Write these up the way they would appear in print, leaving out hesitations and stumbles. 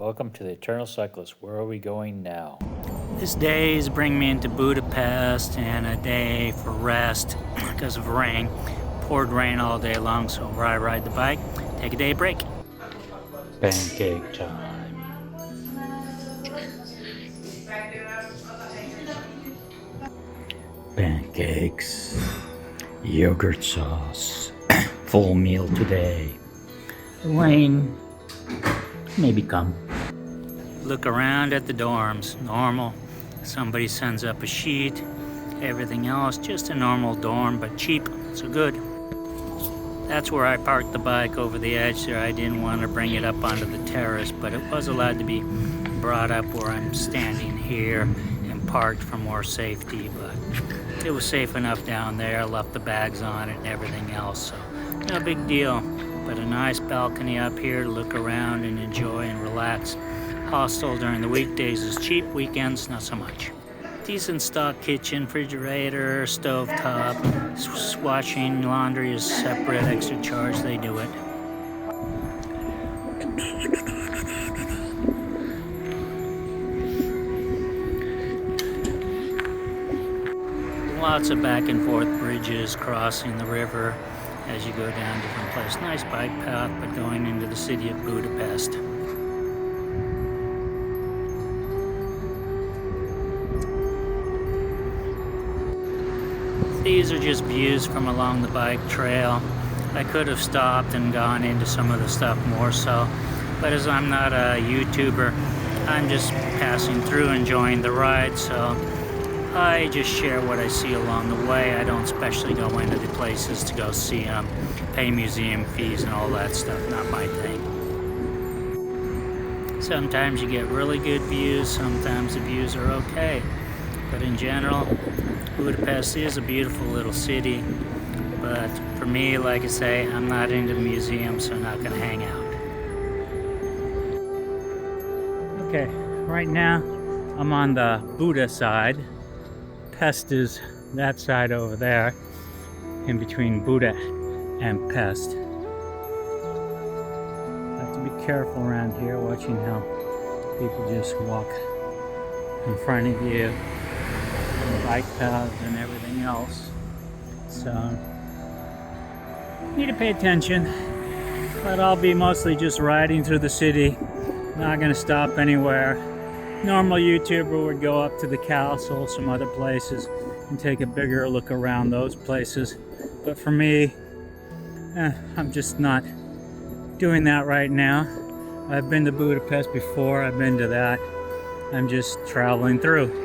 Welcome to the Eternal Cyclist. Where are we going now? This day is bringing me into Budapest and a day for rest because of rain. Poured rain all day long, so where I ride the bike, take a day break. Pancake time. Pancakes, yogurt sauce, full meal today. Rain, maybe come. Look around at the dorms, normal. Somebody sends up a sheet, everything else just a normal dorm, but cheap, so good. That's where I parked the bike over the edge there. I didn't want to bring it up onto the terrace, but it was allowed to be brought up where I'm standing here and parked for more safety, but it was safe enough down there. I left the bags on it and everything else, so no big deal. But a nice balcony up here to look around and enjoy and relax. Hostel during the weekdays is cheap, weekends not so much. Decent stock kitchen, refrigerator, stove top. Washing laundry is separate, extra charge, they do it. Lots of back and forth bridges crossing the river as you go down different places. Nice bike path, but going into the city of Budapest. These are just views from along the bike trail. I could have stopped and gone into some of the stuff more so, but as I'm not a YouTuber, I'm just passing through enjoying the ride, so I just share what I see along the way. I don't especially go into the places to go see them, pay museum fees and all that stuff, not my thing. Sometimes you get really good views, sometimes the views are okay, but in general, Budapest is a beautiful little city, but for me, like I say, I'm not into the museum, so I'm not going to hang out. Okay, right now I'm on the Buda side. Pest is that side over there, in between Buda and Pest. Have to be careful around here, watching how people just walk in front of you. Bike paths and everything else, so need to pay attention, but I'll be mostly just riding through the city, not going to stop anywhere. Normal YouTuber would go up to the castle, some other places, and take a bigger look around those places, but for me, I'm just not doing that right now. I've been to Budapest before, I've been to that. I'm just traveling through.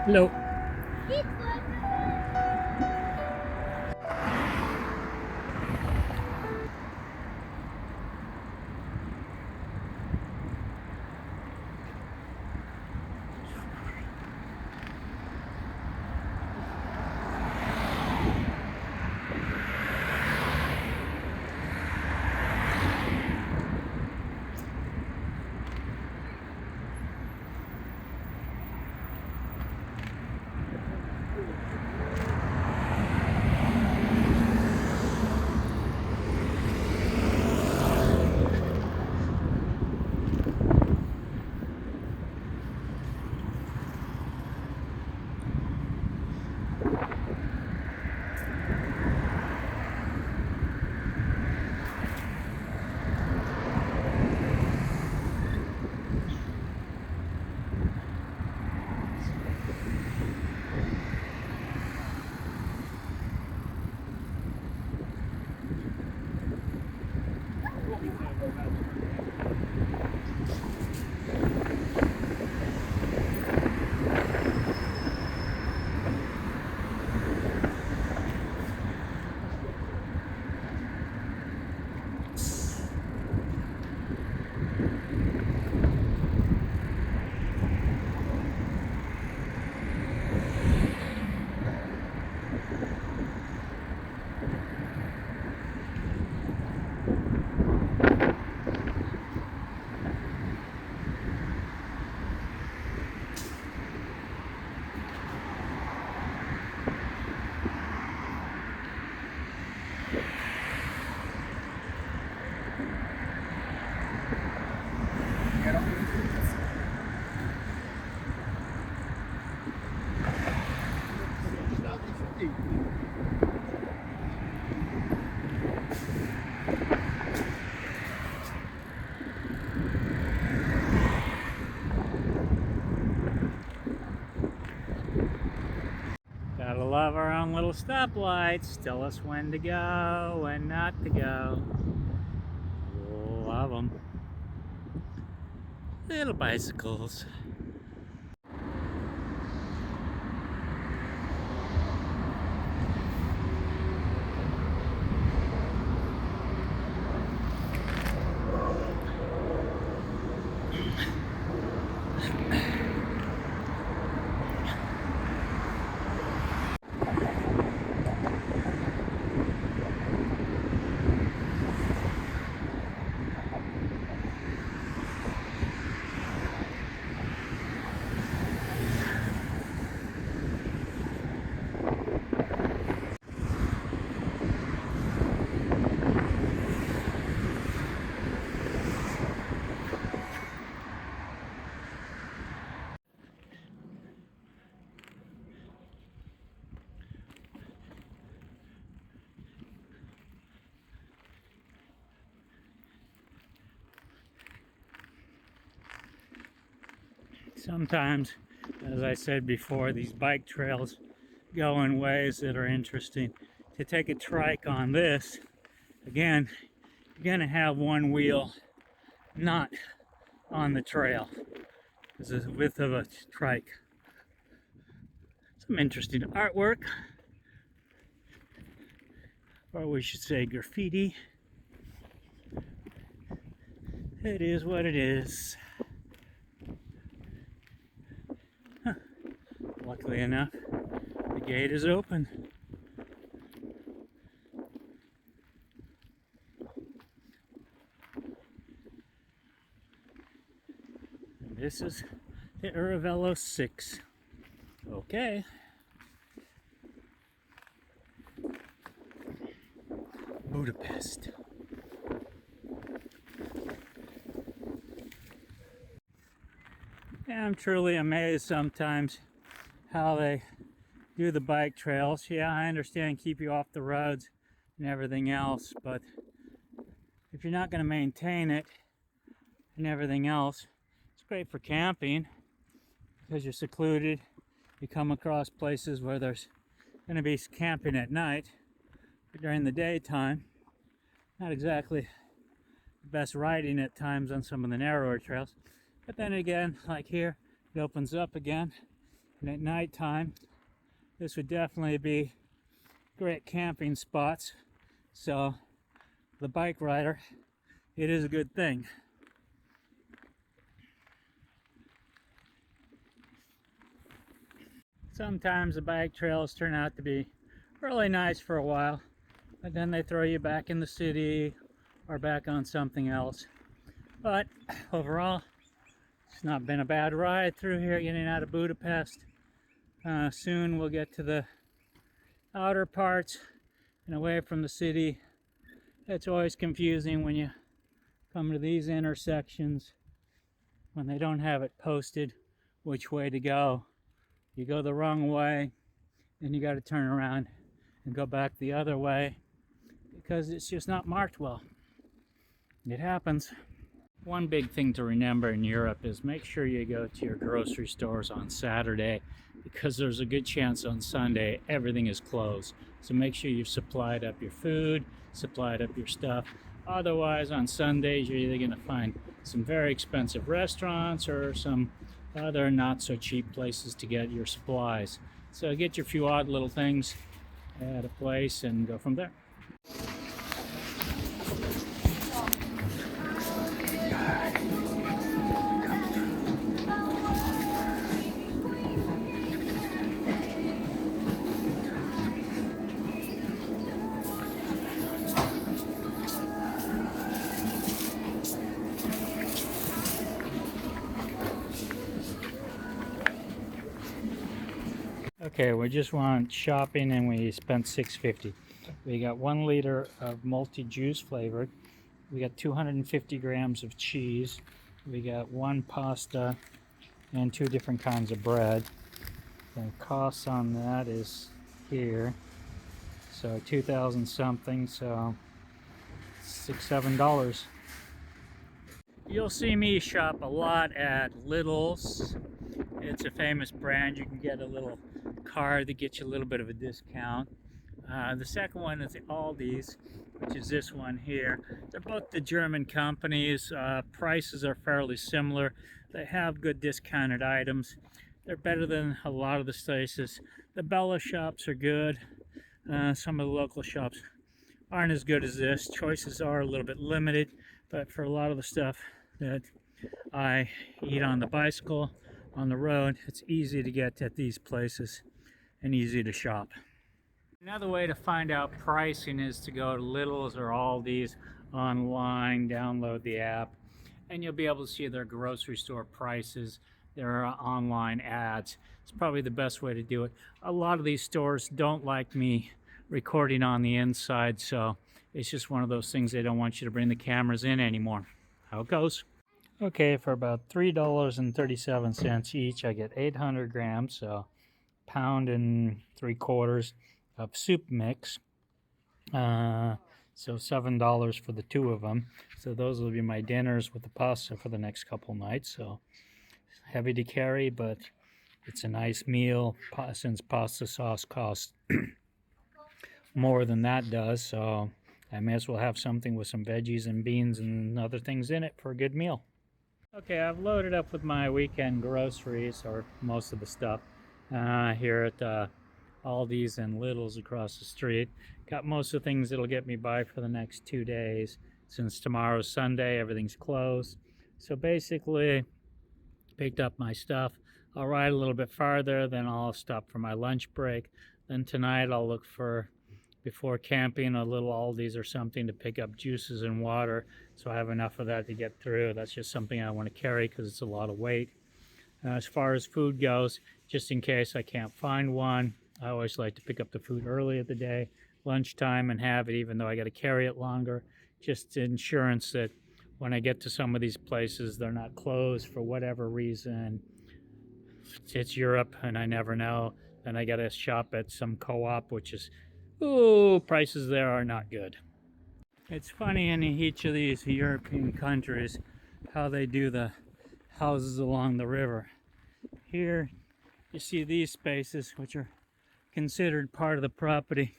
Hello. Gotta love our own little stoplights. Tell us when to go, when not to go. Love them. Little bicycles. Sometimes, as I said before, these bike trails go in ways that are interesting. To take a trike on this, again, you're going to have one wheel not on the trail. This is the width of a trike. Some interesting artwork, or we should say graffiti. It is what it is. Luckily enough, the gate is open. And this is the Aravello 6. Okay. Budapest. Yeah, I'm truly amazed sometimes how they do the bike trails. Yeah, I understand keep you off the roads and everything else, but if you're not going to maintain it and everything else, it's great for camping because you're secluded. You come across places where there's going to be camping at night, but during the daytime, not exactly the best riding at times on some of the narrower trails. But then again, like here, it opens up again. And at nighttime, this would definitely be great camping spots. So the bike rider, it is a good thing. Sometimes the bike trails turn out to be really nice for a while, but then they throw you back in the city or back on something else. But overall, it's not been a bad ride through here getting out of Budapest. Soon we'll get to the outer parts and away from the city. It's always confusing when you come to these intersections when they don't have it posted which way to go. You go the wrong way and you got to turn around and go back the other way because it's just not marked well. It happens. One big thing to remember in Europe is make sure you go to your grocery stores on Saturday, because there's a good chance on Sunday everything is closed. So make sure you've supplied up your food, supplied up your stuff. Otherwise, on Sundays, you're either going to find some very expensive restaurants or some other not so cheap places to get your supplies. So get your few odd little things at a place and go from there. Okay, we just went shopping and we spent $6.50. We got 1 liter of multi-juice flavored. We got 250 grams of cheese. We got 1 pasta and 2 different kinds of bread. The cost on that is here. So 2,000 something, so $6-7. You'll see me shop a lot at Lidl's. It's a famous brand. You can get a little card that gets you a little bit of a discount. The second one is the Aldi's, which is this one here. They're both the German companies. Prices are fairly similar. They have good discounted items. They're better than a lot of the places. The Bella shops are good. Some of the local shops aren't as good as this. Choices are a little bit limited, but for a lot of the stuff that I eat on the bicycle, on the road, it's easy to get at these places and easy to shop. Another way to find out pricing is to go to Lidl's or Aldi's online, download the app, and you'll be able to see their grocery store prices, their online ads. It's probably the best way to do it. A lot of these stores don't like me recording on the inside, so it's just one of those things they don't want you to bring the cameras in anymore. How it goes. Okay, for about $3.37 each, I get 800 grams, so £1.75 of soup mix. So $7 for the 2 of them. So those will be my dinners with the pasta for the next couple nights. So heavy to carry, but it's a nice meal since pasta sauce costs more than that does. So I may as well have something with some veggies and beans and other things in it for a good meal. Okay, I've loaded up with my weekend groceries, or most of the stuff, here at Aldi's and Lidl's across the street. Got most of the things that'll get me by for the next 2 days. Since tomorrow's Sunday, everything's closed. So basically, picked up my stuff. I'll ride a little bit farther, then I'll stop for my lunch break. Then tonight I'll look for, before camping, a little Aldi's or something to pick up juices and water, so I have enough of that to get through. That's just something I want to carry because it's a lot of weight. As far as food goes, just in case I can't find one, I always like to pick up the food early of the day, lunchtime, and have it, even though I got to carry it longer. Just insurance that when I get to some of these places, they're not closed for whatever reason. It's Europe, and I never know. Then I got to shop at some co-op, which is, ooh, prices there are not good. It's funny in each of these European countries how they do the houses along the river. Here you see these spaces, which are considered part of the property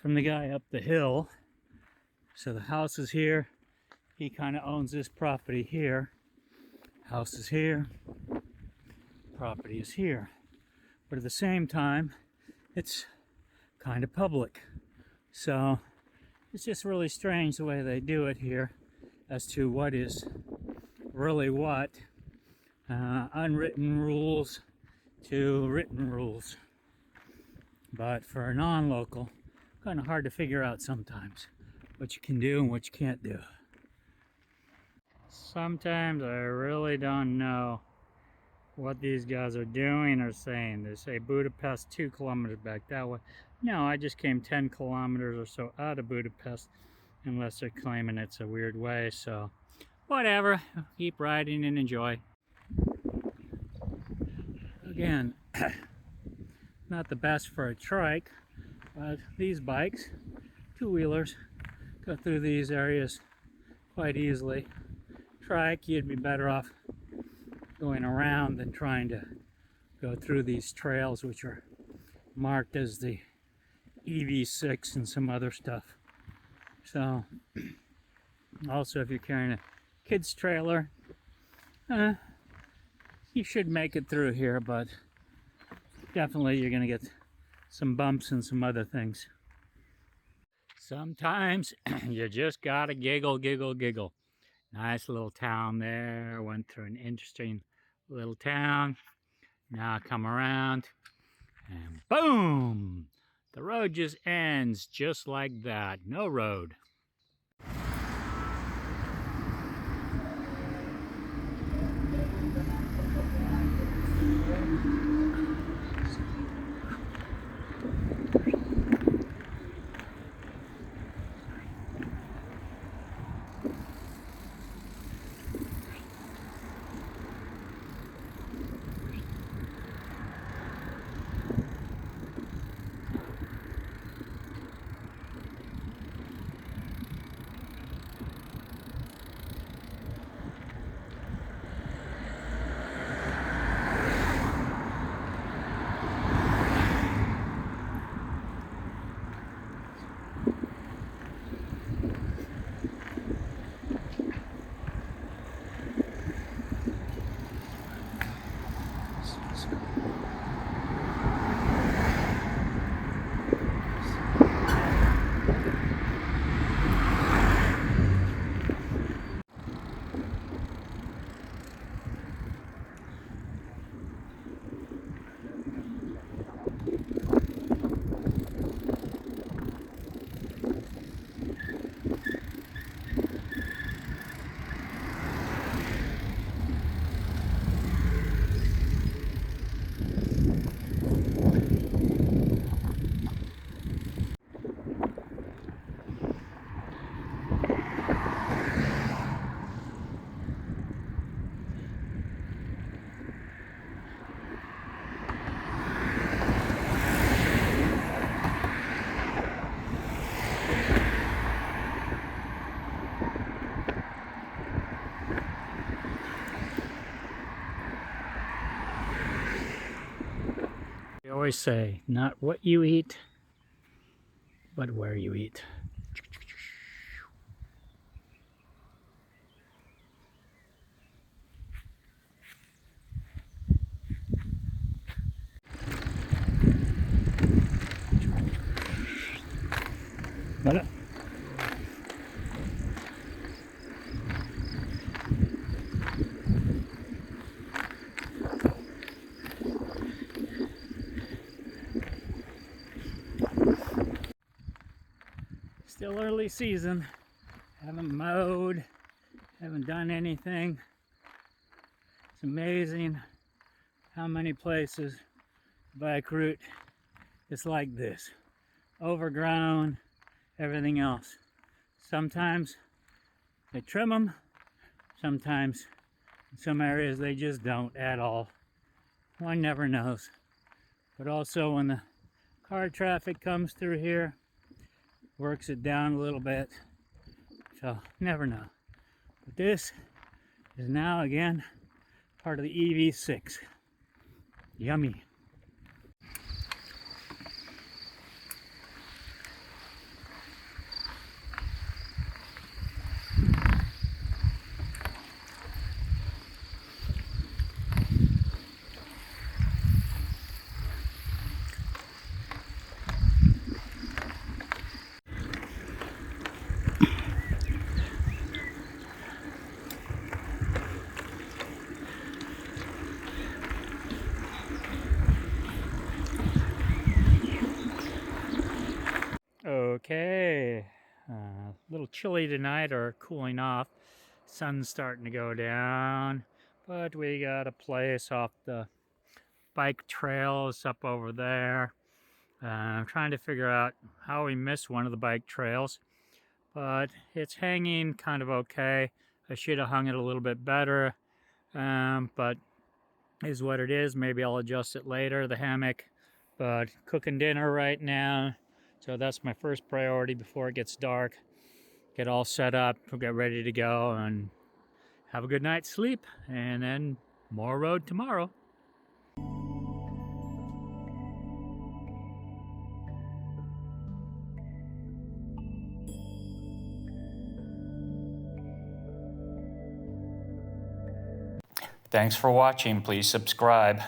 from the guy up the hill. So the house is here. He kind of owns this property here. House is here. Property is here. but at the same time, it's kind of public. So it's just really strange the way they do it here as to what is really what. Unwritten rules to written rules. But for a non-local, kind of hard to figure out sometimes what you can do and what you can't do. Sometimes I really don't know what these guys are doing or saying. They say Budapest 2 kilometers back that way. No, I just came 10 kilometers or so out of Budapest, unless they're claiming it's a weird way. So whatever, keep riding and enjoy. Again, not the best for a trike, but these bikes, two-wheelers, go through these areas quite easily. Trike, you'd be better off going around than trying to go through these trails, which are marked as the EV6 and some other stuff. So, also if you're carrying a kid's trailer, you should make it through here, but definitely you're gonna get some bumps and some other things. Sometimes you just gotta giggle, giggle, giggle. Nice little town there. Went through an interesting little town. Now come around and boom! The road just ends just like that. No road. They always say, not what you eat, but where you eat. Voilà. Still early season, haven't mowed, haven't done anything. It's amazing how many places bike route is like this. Overgrown, everything else. Sometimes they trim them, sometimes in some areas they just don't at all. One never knows. But also when the car traffic comes through here, works it down a little bit, so never know. But this is now again part of the EV6. Yummy. Okay, a little chilly tonight, or cooling off. Sun's starting to go down, but we got a place off the bike trails up over there. I'm trying to figure out how we missed one of the bike trails, but it's hanging kind of okay. I should have hung it a little bit better, but is what it is. Maybe I'll adjust it later, the hammock. But cooking dinner right now, so that's my first priority before it gets dark. Get all set up, get ready to go, and have a good night's sleep, and then more road tomorrow. Thanks for watching. Please subscribe.